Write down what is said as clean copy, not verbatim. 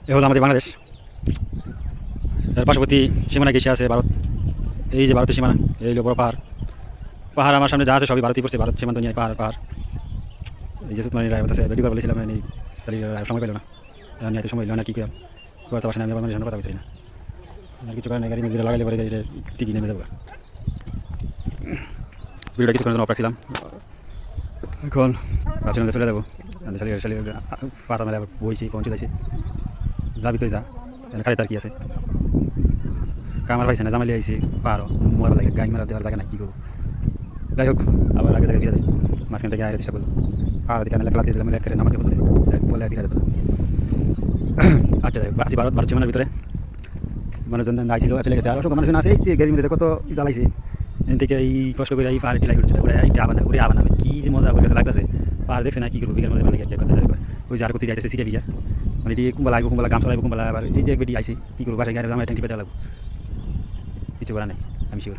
এ হলো আমাদের বাংলাদেশ। তার পার্শ্ববর্তী সীমানা ঘেঁষে আছে ভারত। এই যে ভারতের সীমানা, এই হলো বড় পাহাড়। পাহাড় আমার সামনে যা আছে সবই ভারতই পড়ছে, ভারত সীমান্ত নিয়ে পাহাড় পাহাড়। এই যে সুতমানি রায় আছে, রেডি করে বলেছিলাম এই সময় পেল না, এখন এত সময় এলো না, কী করে করতে পারছি না, আমি বাংলাদেশের কথা বলছি না। আর কিছু কারণে গাড়ি মিলে লাগাইলে পরে টিকি নেমে যাবো। ভিডিওটা কিছুক্ষণের জন্য অপরাগ ছিলাম, এখন ভাবছিলাম যে চলে যাবো। পাঁচ মেলা বইছি, পৌঁছে যাইছি, যাবি তুই যা, খালি তার কি আছে, কামার পাইছে না, জামালি আইসি পারো মোয়ার লাগে, গাই মারা দেওয়ার জায়গা নাই, কী করবো। যাই হোক, আবার আগে জায়গায় ফিরে যাই, মাঝখান থেকে আয় চেষ্টা করবো। পাহাড় দিকে আনলে খেলাতে দিলাম, এক নামাতে বলে বলে ফিরে যাবো। আচ্ছা যাই হোক, আসছি ভারত সীমানার ভিতরে। মানুষজন আইছিল, চলে গেছে, আর অসংখ্য মানুষজন আছে। এই যে গাড়ির মধ্যে কত জ্বালাইছে, এখান থেকে এই কষ্ট করে এই পাহাড়ে টিলাই উঠছে, ওরা এইটা আবার ওরে আবার নামে, কী যে মজা কাছে লাগতেছে। পাহাড় দেখছে না, কী করবো, বিঘের মধ্যে ভালো ওই যে আর কোথায় যাইতেছে সিটে ভিজা, মানে এটি কুম্বা লাগবো, কুম্বা গাম চলাইবো, কুম্বা আবার এই যে বেটি আইসি, কী করবো, বাসায় গাড়ি আমার ট্যাঙ্কি পেতে লাগবো, কিছু করা নাই আমি শিওর।